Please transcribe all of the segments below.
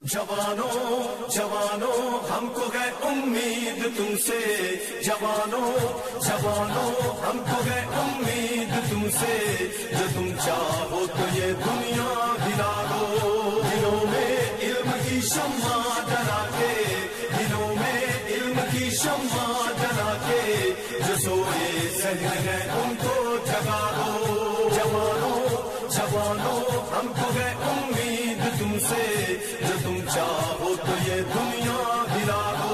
जवानों जवानों हमको है उम्मीद तुमसे, जवानों जवानों हमको है उम्मीद तुमसे, जो तुम चाहो तो ये दुनिया हिला दो। दिलों में इल्म की शम्मा जला के, दिलों में इल्म की शम्मा जला के, जो सोए सहन है उनको जगा दो। जवानों जवानों हमको है उम्मीद तुमसे, जो तुम चाहो तो ये दुनिया हिला दो।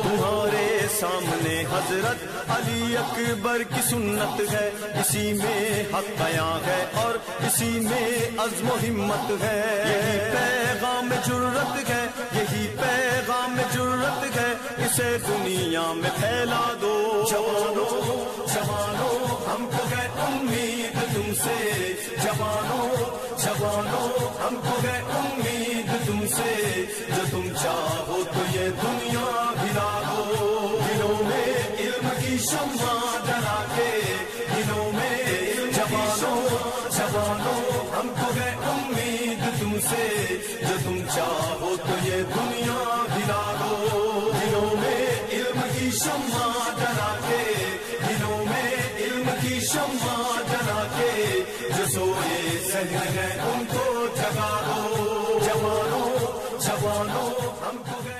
तुम्हारे सामने हजरत अली अकबर की सुन्नत है, इसी में हक बयां है और इसी में अज़्म हिम्मत है। यही पैगाम जुर्रत है, यही पैगाम जुर्रत है, इसे दुनिया में फैला दो। जवानों जवानों हमको है उम्मीद तुमसे, जवानों जवानों हमको है उम्मीद तुमसे, जो तुम चाहो तो ये दुनिया हिला दो। दिलों में इल्म की शम्मा जला के, दिलों में जवानों जवानों हमको है उम्मीद तुमसे, जो तुम चाहो तो ये दुनिया हिला दो। दिलों में इल्म की शम्मा जला के, दिलों में इल्म की शम्मा जला के, जो सोए सहन है उनको जगा दो। जवानों जवानों हमको है।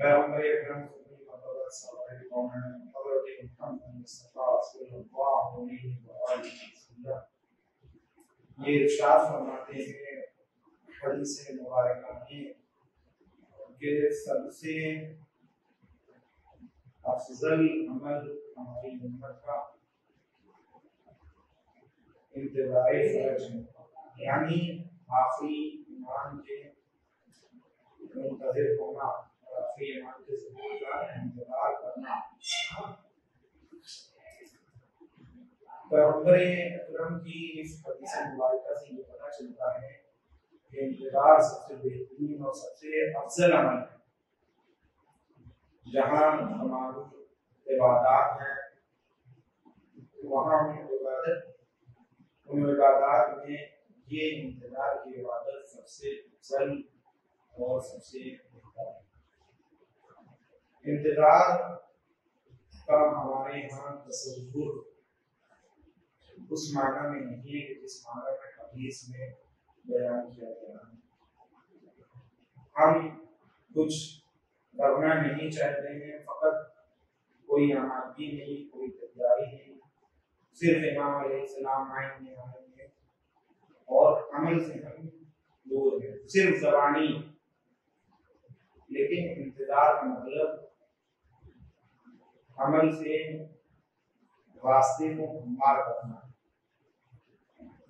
पैगंबर अकरम हज़रत मुहम्मद मुस्तफा सल्लल्लाहु अलैहि वसल्लम ये इरशाद फरमाते हैं हदीस मुबारका में कि सबसे अफजल अमल हमारी उम्मत का इंतज़ार फर्ज है, यानी आखिरी ईमान के मुंतज़िर होना, आखिरी ईमान के ज़हूर का इंतज़ार करना। पैगंबर अकरम की इस हदीस मुबारका से ये पता चलता है कि इंतज़ार सबसे बेहतरीन और सबसे अफजल अमल है। जहाँ हमारी इबादत है, वहाँ उन इबादत में ये इंतज़ार की इबादत सबसे अफजल और सबसे बेहतर है। इंतज़ार का हमारे यहाँ तसव्वुर उस माना में नहीं है कि जिस माना में हदीस में बयान किया गया है। हम कुछ करना नहीं चाहते हैं, फकत कोई आमादगी नहीं, कोई तैयारी नहीं, सिर्फ इमाम अलैहिस्सलाम आएंगे और अमल से हम दूर हैं, सिर्फ ज़बानी। लेकिन इंतज़ार का मतलब अमल से रास्ते को हमवार करना।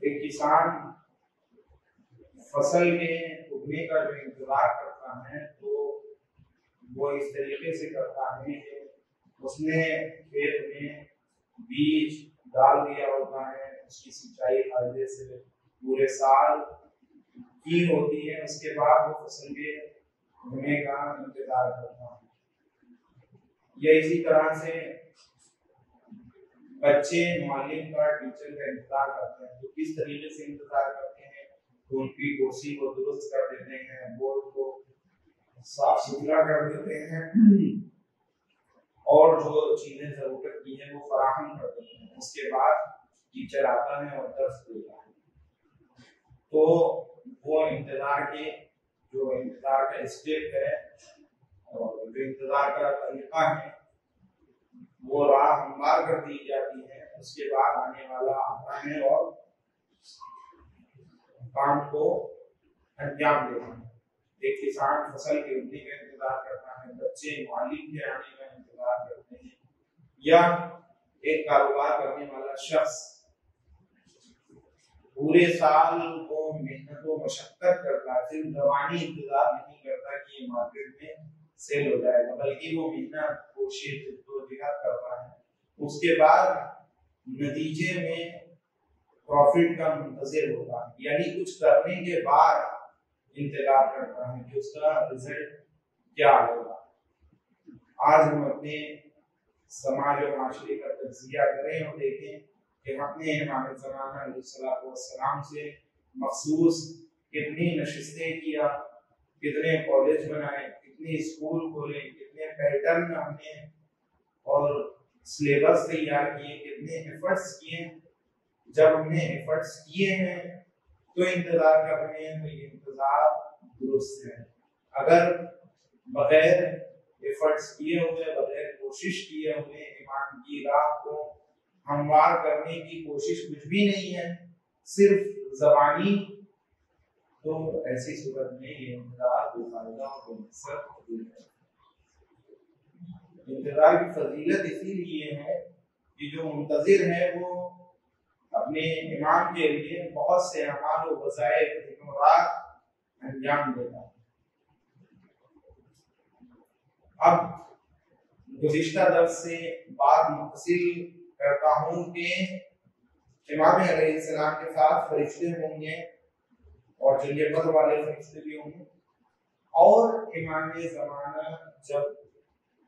एक किसान फसल के उगने का जो इंतजार करता है तो वो इस तरीके से करता है कि उसने खेत में बीज डाल दिया होता है, उसकी सिंचाई फायदे से पूरे साल की होती है, उसके बाद वो फसल के उगने का इंतजार करता है। या इसी तरह से बच्चे मुअल्लिम का, टीचर का इंतजार करते हैं। तो किस तरीके से इंतजार करते हैं? तो उनकी कुर्सी को दुरुस्त कर देते हैं, बोर्ड को साफ सुथरा कर देते हैं और जो चीजें जरूरत की है वो फराहम कर देते हैं। उसके बाद टीचर आता है और दर्स देता है। तो वो इंतजार का स्टेप है और जो इंतजार का तरीका है वो राह हमवार कर दी जाती है। उसके बाद आने वाला आता है और काम को अंजाम देता है। एक किसान फसल के उगने का इंतजार करता है, बच्चे मुअल्लिम के आने का इंतजार करते हैं, या एक कारोबार करने वाला शख्स पूरे साल वो मेहनत व मशक्कत करता है, सिर्फ ज़बानी इंतजार नहीं करता कि ये मार्केट में सेल हो जाएगा, बल्कि वो मेहनत कोशिश जद्दोजहद करता है। उसके बाद नतीजे में प्रॉफिट का मुंतजिर होता है, यानी कुछ करने के बाद इंतजार करता है कि उसका रिजल्ट क्या होगा। आज हम अपने समाज और माशरे का तज्जिया करें और देखें कि हमने इमाम ज़माना अलैहिस्सलाम से मखसूस कितनी नशिस्तें किया, कितने कॉलेज बनाए, कितने स्कूल खोले, कितने पैटर्न हमने और सिलेबस तैयार किए, कितने एफर्ट्स किए। जब हमने एफर्ट्स किए हैं तो इंतजार कर रहे हैं, तो ये इंतजार दुरुस्त है। अगर बगैर एफर्ट्स किए हुए, बगैर कोशिश किए हुए ईमान की राह को हमवार करने की कोशिश कुछ भी नहीं है, सिर्फ ज़बानी, तो ऐसी सूरत में ये इंतजार बेफायदा और बेमकसद है। इंतजार की फजीलत इसीलिए है कि जो मुंतजिर है वो अपने इमाम के लिए बहुत से अमाल और वज़ाइफ दिनों रात अंजाम देता है। अब गुज़िश्ता दर्स से बात मुतसिल करता हूँ कि इमाम अलैहिस्सलाम के साथ फरिश्ते होंगे और जंगे बद्र वाले फरिश्ते भी होंगे, और इमाम ज़माना जब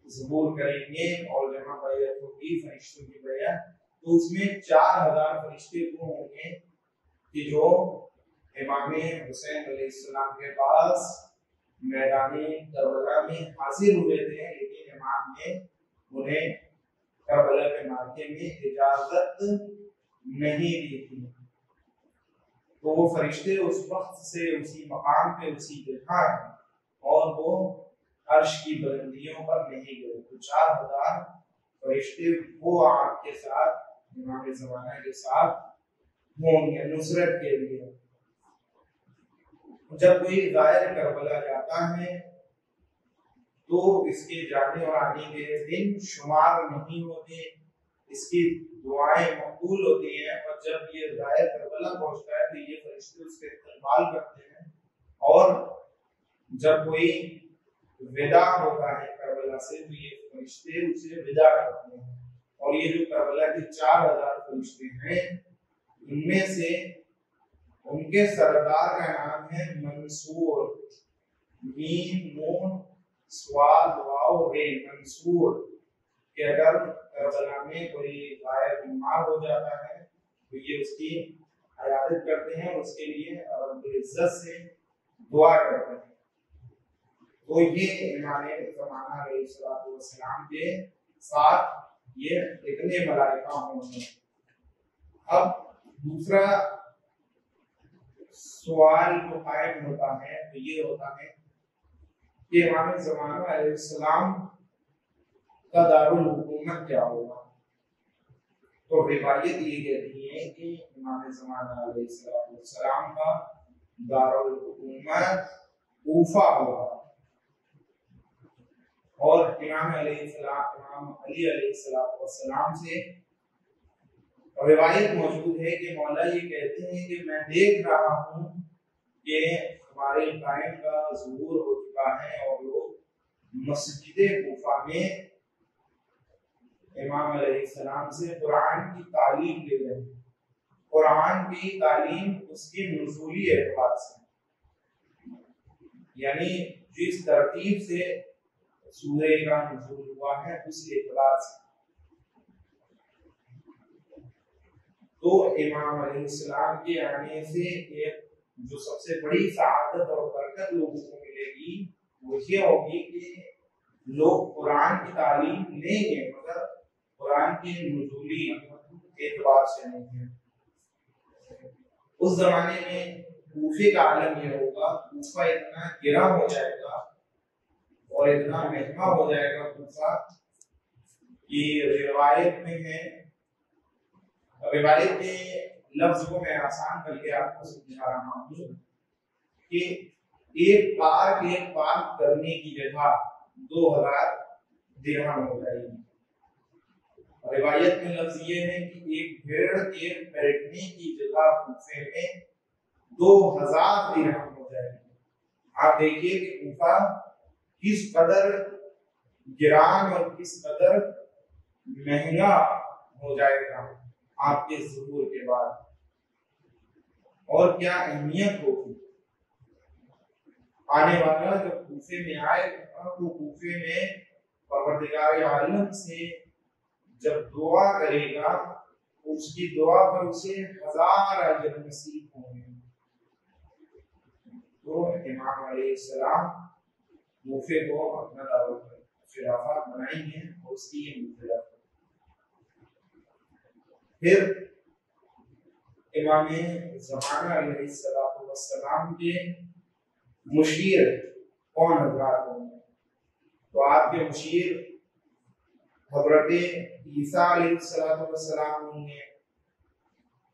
ज़ुहूर करेंगे और जहाँ बैत होगी फरिश्तों की बैत, तो उसमें 4000 फरिश्ते वो होंगे कि जो इमाम हुसैन अलैहिस्सलाम के पास मैदानी करबला में हाजिर हुए थे, लेकिन इमाम ने उन्हें करबला के मार्के में इजाजत नहीं दी थी। तो वो फरिश्ते उस वक्त से उसी मकाम पे, उसी जगह है, और वो अर्श की बुलंदियों पर नहीं गए। तो 4000 फरिश्ते वो आपके साथ, इमाम ज़माना के साथ होंगे नुसरत के लिए। जब कोई ज़ाहिर करबला जाता है तो इसके जाने और आने के दिन शुमार नहीं होते, इसकी दुआएं मकबूल होती हैं, और जब ये ज़ाहिर करबला पहुंचता है तो ये फरिश्ते उसके इस्तकबाल करते हैं, और जब कोई विदा होता है करबला से तो ये फरिश्ते उसे विदा करते हैं। और ये जो करबला के 4000 फरिश्ते हैं, उनमें से उनके सरदार का नाम है मंसूर, मीम नून स्वाद वाव रे, मंसूर। कि अगर करबला में कोई गायब बीमार हो जाता है तो ये उसकी इयादत करते हैं, उसके लिए रब्बुल इज्जत से दुआ करते हैं। तो ये इमाम ज़माना अलैहिस्सलाम के साथ ये इतने मलाइका होंगे। अब दूसरा सवाल जो कायम होता है तो ये होता है कि इमाम ज़माना अलैहिस्सलाम का दारुल हुकूमत क्या होगा। तो रिवायत ये कहती है कि इमाम ज़माना अलैहिस्सलाम का दारुल हुकूमत कूफा होगा, और इमाम अली अलैहिस्सलाम से रिवायत मौजूद है कि मौला ये कहते हैं कि मैं देख रहा हूँ कि हमारे कायम का ज़ुहूर हो चुका है और लोग मस्जिद कूफा में इमाम अलैहिस्सलाम से कुरान की तालीम ले रहे हैं। कुरान की तालीम उसकी नुज़ूली एतबार से, यानी जिस तरतीब से सूरह का नुज़ूल हुआ है उस एतबार से। तो इमाम अलैहिस्सलाम के आने से एक जो सबसे बड़ी सआदत और बरकत लोगों को मिलेगी वो ये होगी कि लोग कुरान की तालीम लेंगे, मगर कुरान के नुज़ूली एतबार से नहीं है। उस जमाने में कूफे का आलम ये होगा, कूफा इतना गिरा हो जाएगा और इतना महंगा हो जाएगा कूफा कि रिवायत में है, रिवायत के लफ्ज को मैं आसान करके आपको समझा रहा हूँ कि एक पार्क करने की जगह 2000 दिरहम हो जाएगी। रिवायत में लफ्ज ये है कि एक भेड़ के बैठने की जगह कूफे में 2000 दिरहम हो जाएगी। आप देखिए कि कूफा किस कदर गिरान और किस कदर महंगा हो जाएगा। आपके ज़ुहूर के बाद, और क्या अहमियत होगी। आने वाला जब कूफे में आएगा तो कूफे में परवरदिगार आलम से जब दुआ करेगा, उसकी दुआ पर उसे 1000 अजर नसीब होंगे। तो इमाम अलैहिस्सलाम कूफे को अपना दारुल खिलाफत बनाएंगे और उसकी ये मुफिदा। फिर इमाम ज़माना अलैहिस्सलाम के मुशीर कौन हजरात होंगे, तो आपके मुशीर हजरत ईसा अलैहिस्सलाम होंगे,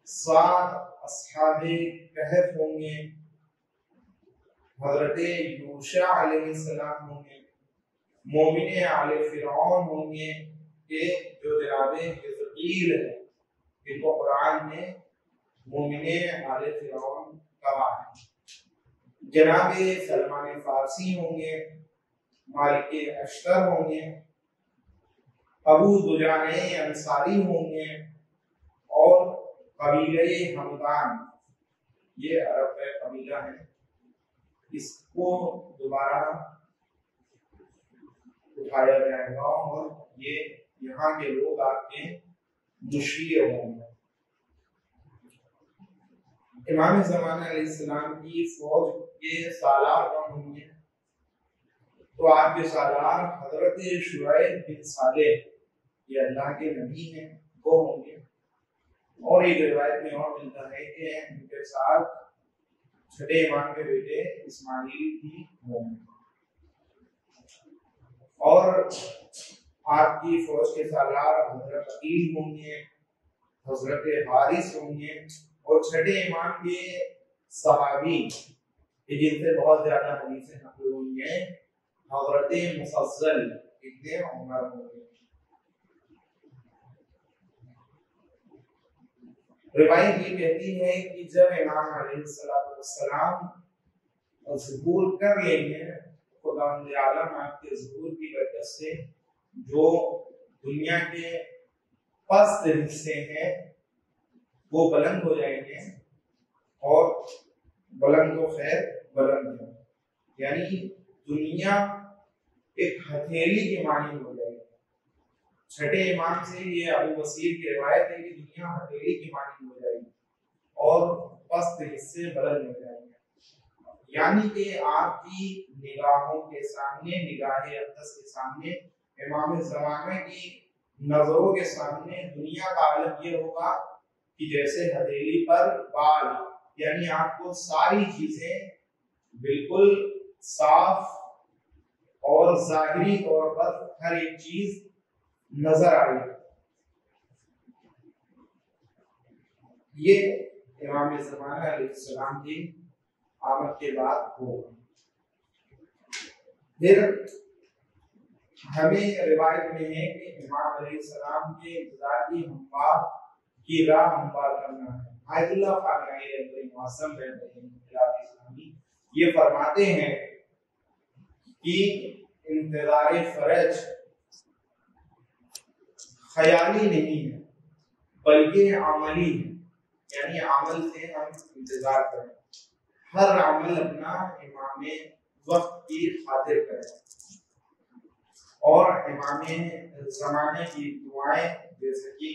7 अस्हाबे कहफ होंगे, हजरत यूशा अलैहिस्सलाम होंगे, मोमिने आले फिरौन होंगे कि जो जनाबे हिज़कील है, इनको कुरान में मोमिने आले फिरौन कहा है। जनाबे सलमान फारसी होंगे, मालिक अश्तर होंगे, अबू दुजाने अंसारी होंगे, और कबीले हमदान, ये अरब का कबीला है, इसको दोबारा उठाया जाएगा और ये यहाँ के लोग आपके मुशीर होंगे। इमाम ज़माना अलैहिस्सलाम की फौज के सालार कौन होंगे, तो आपके सालार हजरत शुआइब बिन सालेह, ये अल्लाह के नबी हैं, वो होंगे। और एक रिवायत में और मिलता है कि उनके साथ छठे इमाम के बेटे इस्माइल भी होंगे। और आपकी फौज के सालार हजरत अकील होंगे, हजरत हारिस होंगे, और छठे इमाम के सहाबी जिनसे बहुत ज्यादा हदीसें नकल हुई हैं, हजरत मुफज्जल इब्ने उमर होंगे। रिवायत ये कहती है कि जब इमाम अलैहिस्सलाम ज़ुहूर कर लेंगे, खुदावंद आलम आपके ज़ुहूर की बरकत से जो दुनिया के पस्त हिस्से हैं वो बुलंद हो जाएंगे, और बुलंद तो खैर बुलंद है, यानी दुनिया एक हथेली की मानी हो जाएगी। छठे इमाम से ये अबू वसीर की रिवायत है कि दुनिया हथेली की मानी हो जाएगी और पस्त हिस्से बुलंद हो जाएंगे, यानी कि आपकी निगाहों के सामने, निगाहे अक़दस के सामने, इमाम ज़माना की नजरों के सामने दुनिया का आलम ये होगा कि जैसे हथेली पर बाल, यानी आपको सारी चीजें बिल्कुल साफ और जाहिरी तौर पर हर एक चीज नजर आएगी। ये इमाम ज़माना अलैहिस्सलाम की आमद के बाद होगा। फिर हमें रिवायत में है कि इमाम अलैहिस्सलाम के इंतजार की राह हमवार करना है। आयतुल्लाह खामेनी मौसम ये फरमाते हैं कि इंतजार फरज ख्याली नहीं है बल्कि अमली है, यानी अमल से हम इंतजार करें, हर अमल अपना इमाम वक्त की खातिर करें, और इमाम ज़माने की दुआएं जैसे कि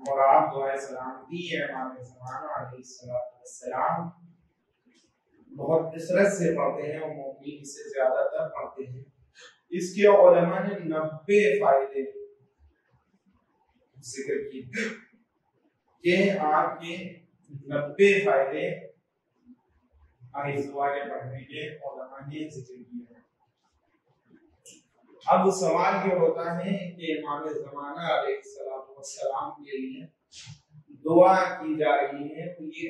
और आप दुआए सलामती है इमाम ज़माना अलैहिस्सलाम बहुत कसरत से पढ़ते हैं और मोमिन से ज्यादातर पढ़ते हैं। इसके उलमा ने 90 फायदे जिक्र किए कि आपके 90 फायदे इस दुआ के पढ़ने के उलमा ने जिक्र किए हैं। अब सवाल ये होता है कि इमाम ज़माना अलैहिस्सलाम के लिए दुआ की जा रही है, तो ये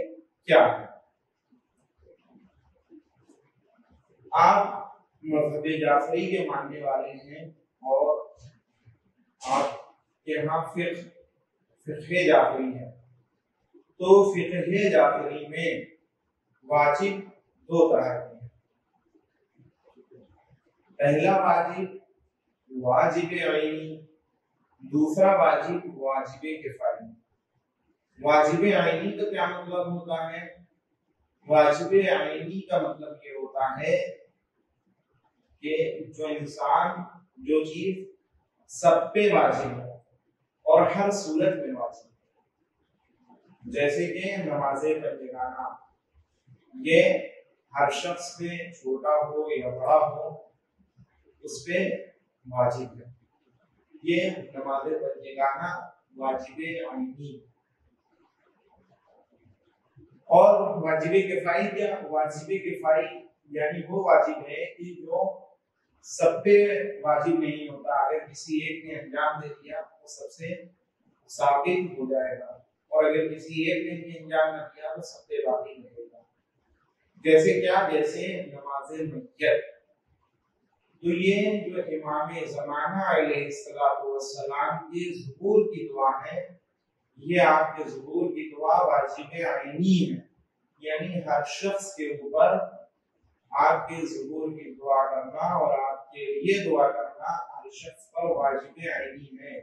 क्या है? आप मज़हब जाफरी के मानने वाले हैं और आपके यहाँ फिक़्ह जाफरी है, तो फिक़्ह जाफरी में वाजिब 2 तरह के हैं। पहला वाजिब वाजिब ऐनी, दूसरा वाजिब वाजिब किफ़ाई। वाजिब आईनी का क्या मतलब होता है? वाजिब आईनी का मतलब ये होता है कि जो इंसान, जो चीज सब पे वाजिब है और हर सूरत में वाजिब है, जैसे कि नमाज़े पंजगाना, ये हर शख्स पे छोटा हो या बड़ा हो उस पे वाजिब है। ये नमाज़े पंजगाना वाजिब आईनी। और वाजिब किफाई क्या? वाजिब किफाई यानी वो वाजिब है कि जो सब पे वाजिब नहीं होता, अगर किसी एक ने अंजाम दे दिया तो सबसे साबित हो जाएगा, और अगर किसी एक ने भी अंजाम न दिया तो सब पे बाकी रहेगा। जैसे क्या? जैसे नमाज़े मय्यत। तो ये जो इमाम ज़माना अलैहिस्सलाम की ज़ुहूर की दुआ है, ये आपके ज़ुहूर की दुआ वाजिब आईनी है, यानी हर शख्स के ऊपर आपके ज़ुहूर की दुआ करना और आपके लिए दुआ करना हर शख्स पर वाजिब आईनी है।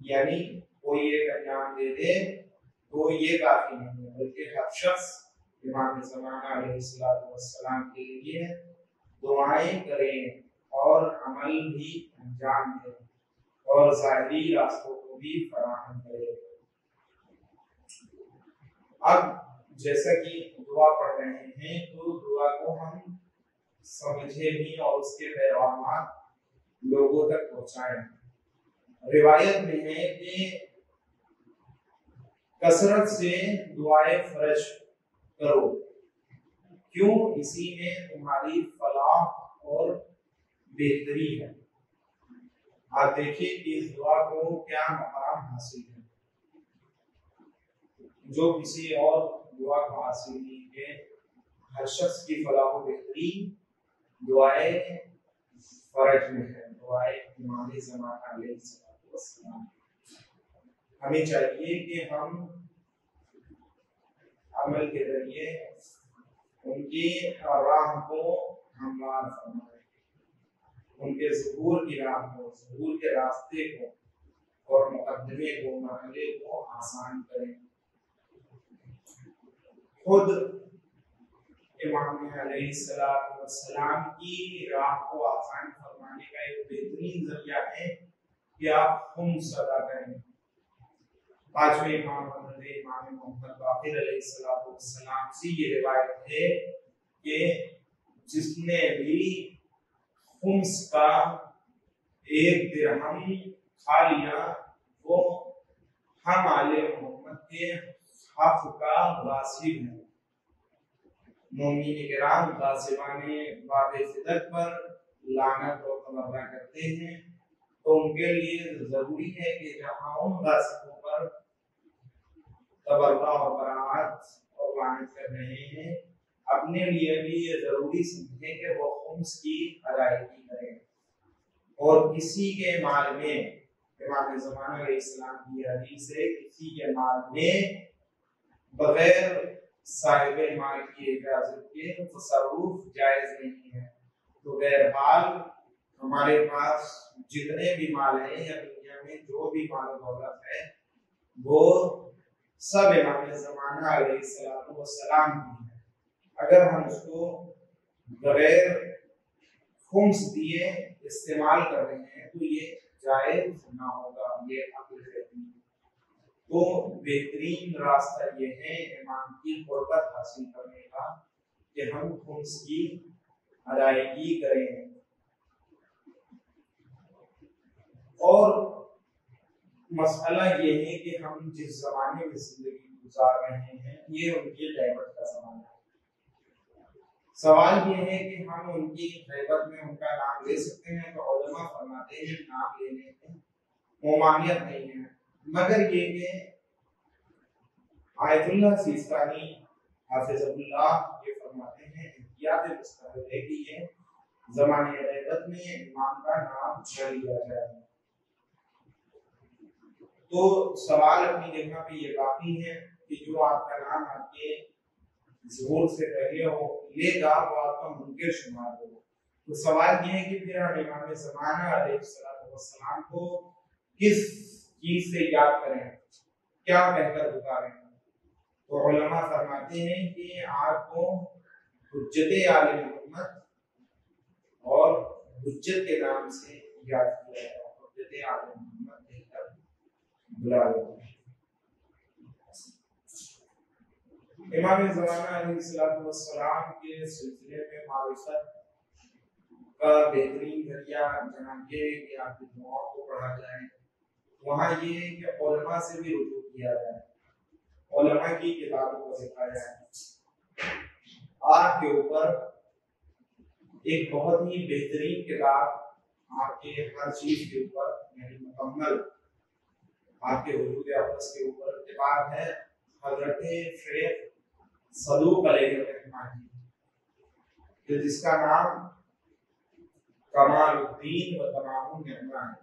यानी कोई एक अंजाम दे दे तो ये काफी नहीं है, बल्कि हर शख्स इमाम ज़माना अलैहिस्सलाम के लिए दुआएं करें और अमल भी अंजाम दें और ज़ाहिरी रास्तों को भी फराहम करें। अब जैसा कि दुआ पढ़ रहे हैं तो दुआ को हम समझे भी और उसके पैगामात लोगों तक पहुंचाएं। रिवायत में है कि कसरत से दुआए फर्ज करो, क्यों? इसी में तुम्हारी फलाह और बेहतरी है। आप देखिए कि इस दुआ को क्या मकाम हासिल है, जो किसी और दुआ को हासिल नहीं है। हर शख्स की फलाह और बेहतरी दुआए फर्ज में है, दुआए इमाम ज़माना अलैहिस्सलाम। हमें चाहिए कि हम अमल के जरिए उनकी राह को हमवार फरमाएं, उनके ज़ुहूर की राह को, ज़ुहूर के रास्ते को और मुकद्दमे को, मरहले को आसान करें। खुद इमाम अलैहिस्सलाम की राह को आसान फरमाने का एक बेहतरीन जरिया है कि आप खुम्स अदा करें। पांचवें इमाम मोहम्मद बाक़िर अलैहिस्सलाम से ये रिवायत है कि जिसने भी खुम्स का एक दिरहम खा लिया वो हम आले मोहम्मद के हक़ का गासिब है। मोमिन किराम गासिबाने बाबे फिदक पर लानत और तमन्ना करते हैं, तो उनके लिए जरूरी है कि जहाँ उन गासिबों पर तबर्रा और बरात और लानत कर रहे हैं, अपने लिए भी ये जरूरी समझें कि वो खुम्स की अदायगी करें। और किसी के माल में, इमाम ज़माना अलैहिस्सलाम की हदीस है, किसी के माल में बगैर साहिब माल की इजाजत के तसर्रुफ जायज नहीं है। तो बहरहाल हमारे पास जितने भी माल हैं या दुनिया में जो भी माल दौलत है वो सब इमाम ज़माना अलैहिस्सलाम की है। अगर हम उसको बगैर खुम्स दिए इस्तेमाल कर रहे हैं तो ये जायज ना होगा, ये अक्ल है। तो बेहतरीन रास्ता ये है इमाम की क़ुर्बत हासिल करने का कि हम खुम्स की अदायगी करें। और मसला ये है कि हम जिस ज़माने में जिंदगी गुजार रहे हैं ये उनकी गैबत का ज़माना है। सवाल ये है कि हम उनकी गैबत में उनका नाम ले सकते हैं, तो उलमा फरमाते हैं नाम लेने में ममानियत नहीं है, मगर ये कि आयतुल्लाह सिस्तानी हाफिज़हुल्लाह ये फरमाते हैं एहतियात मुस्तहब है कि ये ज़माने गैबत में इमाम का नाम न लिया जाए। तो सवाल अपनी जगह पे ये काफी है कि जो आपका नाम आपके ज़ुहूर से पहले हो लेगा वो आपका मुनकिर शुमार हो। तो सवाल ये है कि फिर हम इमाम ज़माना अलैहिस्सलाम को किस चीज से याद करें? क्या कहकर पुकारें? तो उलमा फरमाते हैं कि आपको हुज्जते आले मोहम्मद और हुज्जत के नाम से याद किया है, हुज्जते आले मोहम्मद कहकर बुला लेते हैं। इमाम ज़माना अलैहिस्सलाम के सिलसिले में मारिफत का बेहतरीन जरिया जहाँ ये कि आपकी दुआओं को पढ़ा जाए, वहाँ ये है कि उलमा से भी रुजू किया जाए, उलमा की किताबों को देखा जाए। आपके ऊपर एक बहुत ही बेहतरीन किताब आपके हर चीज के ऊपर यानी मुकम्मल आपके वजूद अक़दस के ऊपर किताब है हज़रत शेख सदूक अलैहिर्रहमान की, जिसका नाम कमालुद्दीन व तमामुन निअमा है,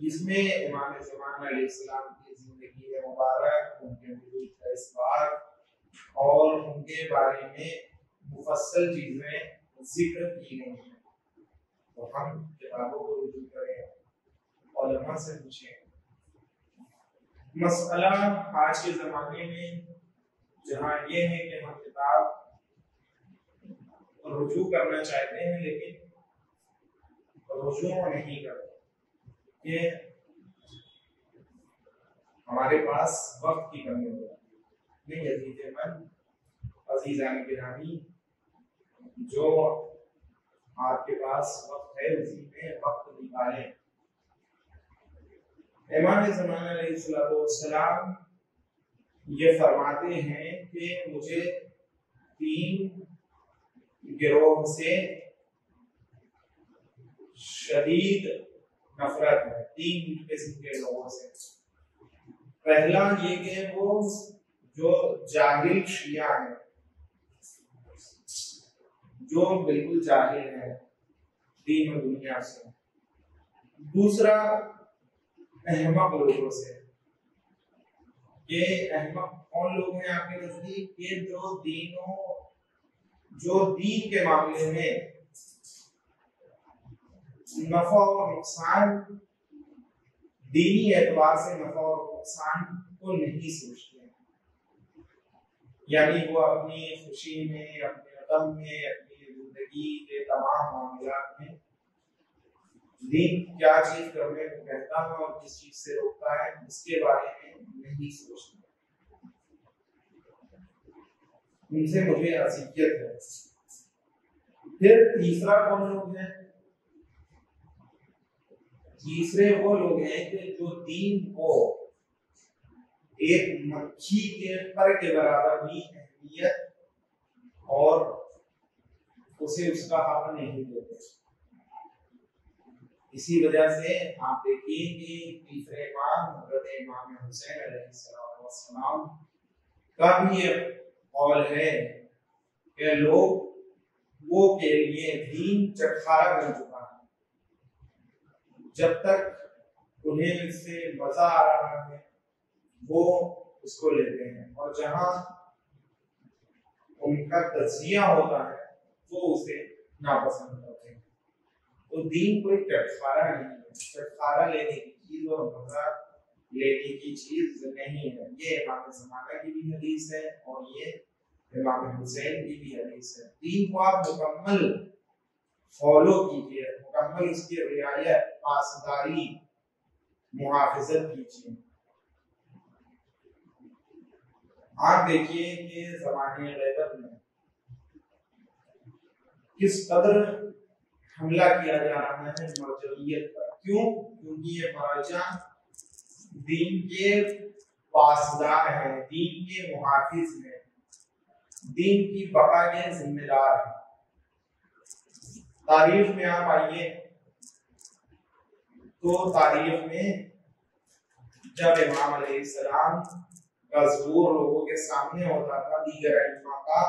जिसमें इमाम ज़माना अलैहिस्सलाम की जिंदगी मुबारक, उनके वजूद का इस्बात और उनके बारे में मुफस्सल चीजें जिक्र की गई हैं। तो हम किताबों को रुजू करें, उलमा से पूछें। मसला आज के ज़माने में जहाँ ये है कि हम किताब रुजू करना चाहते हैं लेकिन रुजू नहीं करते, ये हमारे पास वक्त की कमी हो जाती है। अजीज़-ए-मन, अज़ीज़ान गिरामी, जो आपके पास वक्त है उसी में वक्त निकालें। इमाम ज़माना अलैहिस्सलाम ये फरमाते हैं कि मुझे 3 गिरोह से शदीद नफरत है, 3 किस्म के लोगों से। पहला ये कि वो जो जाहिल शिया है, जो बिल्कुल जाहिल है दीन और दुनिया से। दूसरा अहमक लोगों से। ये अहमक कौन लोग हैं आपके नजदीक? ये जो दीन के मामले में नफा और नुकसान, दीनी एतबार से नफा और नुकसान को नहीं सोचते हैं, यानी वो अपनी खुशी में, अपने गम में, अपनी जिंदगी के तमाम मामलात में दीन क्या चीज करने को कहता है और किस चीज से रोकता है इसके बारे में नहीं सोचते। उनसे मुझे असियत है। फिर तीसरा कौन लोग हैं? तीसरे वो लोग हैं कि जो दीन को एक मक्खी के पर के बराबर भी अहमियत और उसे उसका हक नहीं देते। इसी वजह से आप देखिए कि तीसरे इमाम हज़रत इमाम हुसैन अलैहिस्सलाम का भी ये कौल है कि लोग वो के लिए दीन चटखारा बन चुका है, जब तक उन्हें इससे मजा आ रहा है वो उसको लेते हैं, और जहां उनका तज़किया होता है वो उसे नापसंद करते हैं। तो दीन कोई चटखारा नहीं है, चटखारा लेने की चीज और मजा लेने की चीज नहीं है। ये इमाम ज़माना की भी हदीस है और ये इमाम हुसैन की भी हदीस है। दीन को आप मुकम्मल फॉलो कीजिए, मुकम्मल उसकी रियायत, पासदारी, मुहाफिजत कीजिए। आप देखिए कि ज़माने ग़ैबत में किस कदर हमला किया जा रहा है मरजवियत पर। क्यों? क्योंकि ये मरजा दीन के पासदार हैं, दीन के मुहाफिज हैं, दीन की बका के जिम्मेदार हैं। तारीख में आप आइए तो तारीख में जब इमाम अलैहिस्सलाम का ज़ुहूर लोगों के सामने होता था, दीगर इमाम का,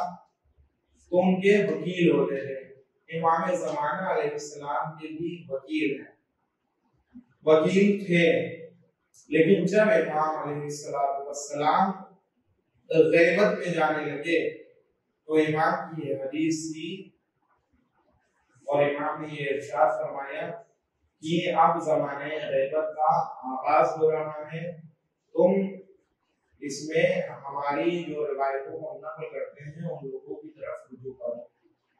तो उनके वकील होते थे। इमाम ज़माना अलैहिस्सलाम के भी वकील हैं, वकील थे। लेकिन जब इमाम अलैहिस्सलाम ग़ैबत में जाने लगे तो इमाम की हदीस थी और इमाम ने ये इरशाद फरमाया कि अब ज़माने ग़ैबत का आगाज हो रहा है तुम इसमें हमारी जो रिवायतों को नकल करते हैं उन लोगों की तरफ रुजू करो,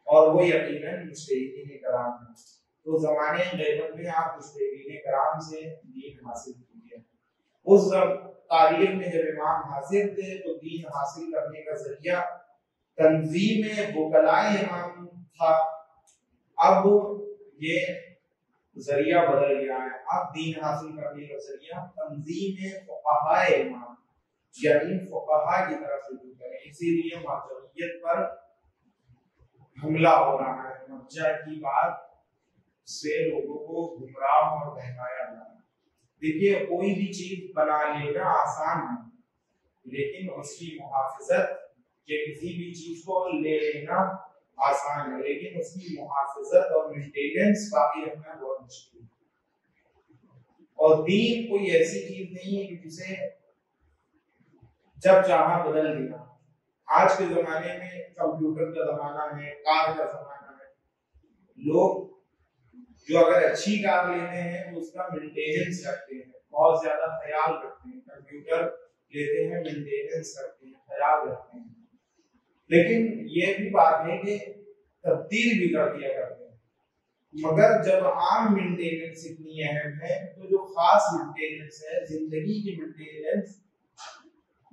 और वो यकीनन मुज्तहिदीन कराम है। तो ज़माने ग़ैबत में आप मुज्तहिदीन कराम से दीन हासिल कीजिए। उस तारीख में जब इमाम हासिल थे तो दीन हासिल करने का जरिया तंजीम वकलाए इमाम था। अब ये जरिया बदल गया है, अब दीन हासिल करने का जरिया तंजीम फुक़हा इमाम यानी फुक़हा की तरफ से करें। इसीलिए मरजइयत पर हमला हो रहा है, मर्जा की बात से लोगों को गुमराह और बहकाया जा रहा है। देखिए, कोई भी चीज बना लेना आसान है, लेकिन उसकी मुहाफ़िज़त या किसी भी चीज को ले लेना आसान है, लेकिन उसकी मुहाफ़िज़त और मेंटेनेंस बाकी रखना बहुत मुश्किल है। और दीन कोई ऐसी चीज नहीं है कि जिसे जब चाहा बदल दिया। आज के जमाने में कंप्यूटर का जमाना है, कार का जमाना है। लोग जो अगर अच्छी कार लेते हैं तो उसका मेंटेनेंस रखते हैं, बहुत ज्यादा ख्याल रखते हैं। कंप्यूटर लेते हैं, मेंटेनेंस रखते हैं, ख्याल रखते हैं। लेकिन ये भी बात है कि तब्दील भी कर दिया करते हैं। मगर जब आम मेंटेनेंस इतनी अहम है तो जो खास मेंटेनेंस है, जिंदगी की मेंटेनेंस,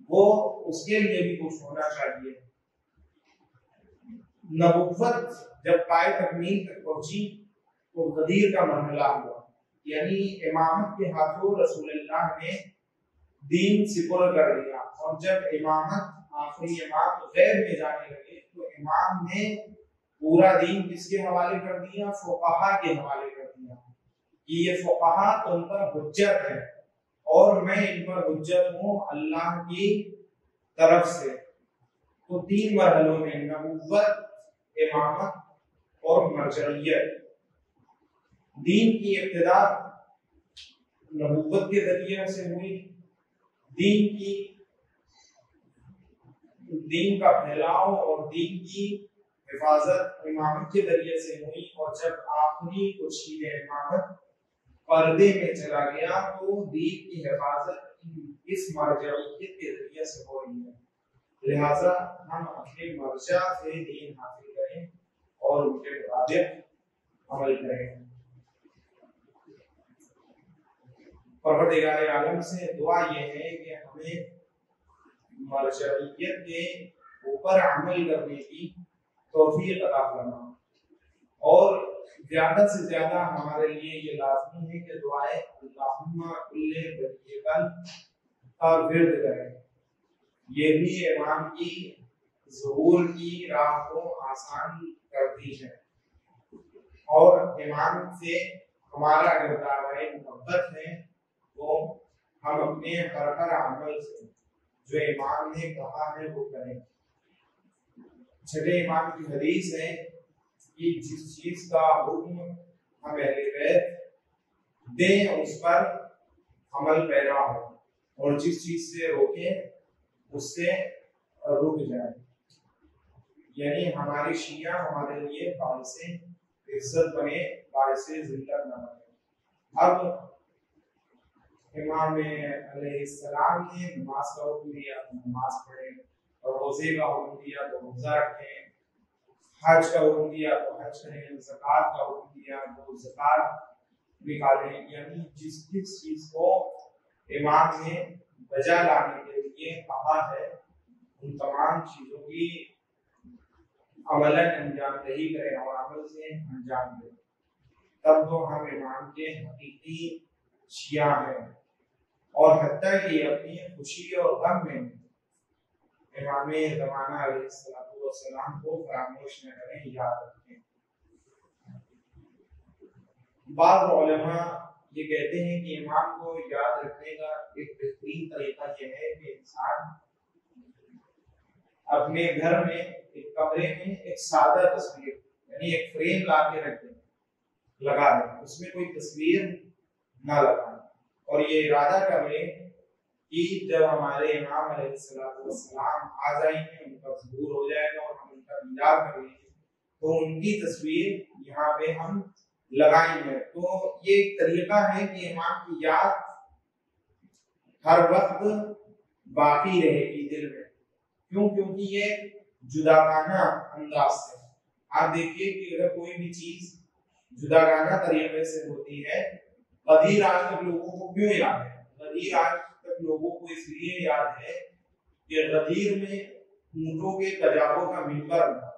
वो उसके लिए भी कुछ होना चाहिए। नबुव्वत जब पाए तकमील तक पहुंची तो गदीर का मरहला हुआ, यानी इमामत के हाथों रसूलुल्लाह ने दीन सिपुर कर दिया। और जब इमामत आखिरी इमाम गैब में जाने लगे तो इमाम ने पूरा दीन किसके हवाले कर दिया? फुक़हा के हवाले कर दिया कि ये फुक़हा तुम पर हुज्जत है और मैं इन पर हुज्जत हूँ अल्लाह की तरफ से। तो तीन मरहलों में नबुव्वत, इमामत और मरजइयत। दीन की इब्तिदा नबुव्वत के जरिए से हुई, दीन का फैलाव और दीन की हिफाजत इमामत के जरिए से हुई। और जब आखिरी कुर्सीद इमामत पर्दे में चला गया तो दीन की हिफाजत इस मरजइयत के जरिए से हो रही है। लिहाजा हम अपने मर्जा से दीन हासिल करें और उनके मुताबिक अमल करें। परवरदिगार आलम से दुआ ये है कि हमें मरजइयत के ऊपर अमल करने की तौफीक अता फरमा, और ज्यादा से ज्यादा हमारे लिए ये लाज़मी है कि दुआएं अल्लाहुम्मा कुल्ले बरियकल का विर्द करें। ये भी इमाम की ज़ुहूर की राह को आसान करती है। और इमाम से हमारा अगर दावाए मोहब्बत है तो हम अपने हर अमल से जो इमाम ने कहा है वो करें। छठे इमाम की हदीस है कि जिस चीज का हुक्म हम अहले बैत दें उस पर अमल पैरा हो, और जिस चीज से रोके उससे रुक जाए। यानी हमारे शिया हमारे लिए बाइसे इज्जत बने, बाइसे जिल्लत न बने। अब इमाम अलैहिस्सलाम ने नमाज का हुक्म दिया तो नमाज पढ़ें, और रोजे का हुक्म दिया तो रोजा रखें, हज का हुक्म दिया तो हज करें, ज़कात का हुक्म दिया तो ज़कात निकालें। यानी जिस जिस चीज को इमाम ने बजा लाने के लिए कहा है उन तमाम चीजों की अमलन अंजाम दही करें और अमल से अंजाम दें, तब तो हम इमाम के हकीकी शिया हैं। और हत्ता कि अपनी खुशी और गम में इमाम ज़माना अलैहिस्सलाम को फरामोश न करें, याद रखें। बाज़ उलमा ये कहते हैं कि इमाम को याद रखने का एक बेहतरीन तरीका यह है कि इंसान अपने घर में एक कमरे में एक सादा तस्वीर यानी एक फ्रेम ला के रख दें, लगा दें, उसमें कोई तस्वीर ना लगाएं, और ये इरादा कर लें कि जब हमारे इमाम अलैहिस्सलाम आ जाएंगे, उनका ज़ुहूर हो जाएगा और हम उनका दीदार कर लेंगे तो उनकी तस्वीर यहाँ पे हम लगाएंगे। तो ये एक तरीका है कि इमाम की याद हर वक्त बाकी रहेगी दिल में। क्यों? क्योंकि ये जुदागाना अंदाज से। आप देखिए कि अगर कोई भी चीज जुदागाना तरीके से होती है, गदीर आज तक लोगों को क्यों याद है? गदीर आज तक लोगों को इसलिए याद है कि गदीर में ऊंटों के कजाबों का मिंबर बना।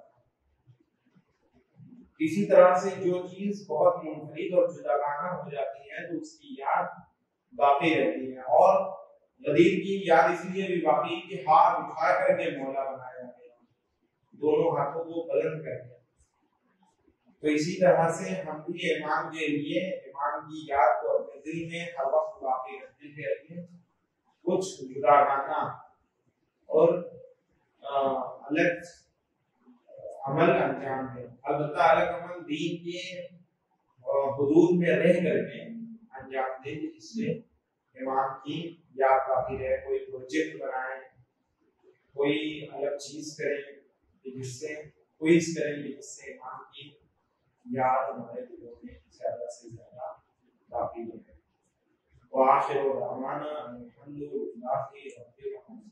इसी तरह से जो चीज बहुत मुनफरिद और जुदागाना हो जाती है तो उसकी याद बाकी रहती है। और गदीर की याद इसलिए भी बाकी कि हाथ उठा करके मौला बनाया गया, दोनों हाथों को बुलंद कर दिया। तो इसी तरह से हम भी इमाम के लिए इमाम की याद को अपने दिल में हर वक्त बाकी रखने के लिए कुछ जुदागाना और अलग अमल अंजाम है। अलबत्ता अलग अमल दीन के हुदूद में रह करके अंजाम दे, जिससे इमाम की याद बाकी रहे। कोई प्रोजेक्ट बनाए, कोई अलग चीज करें जिससे क्विज करेंगे जिससे इमाम की याद हमारे दिलों में ज्यादा से ज्यादा बाकी रहे। वाखिर दावाना अल्हम्दुलिल्लाहि रब्बिल आलमीन।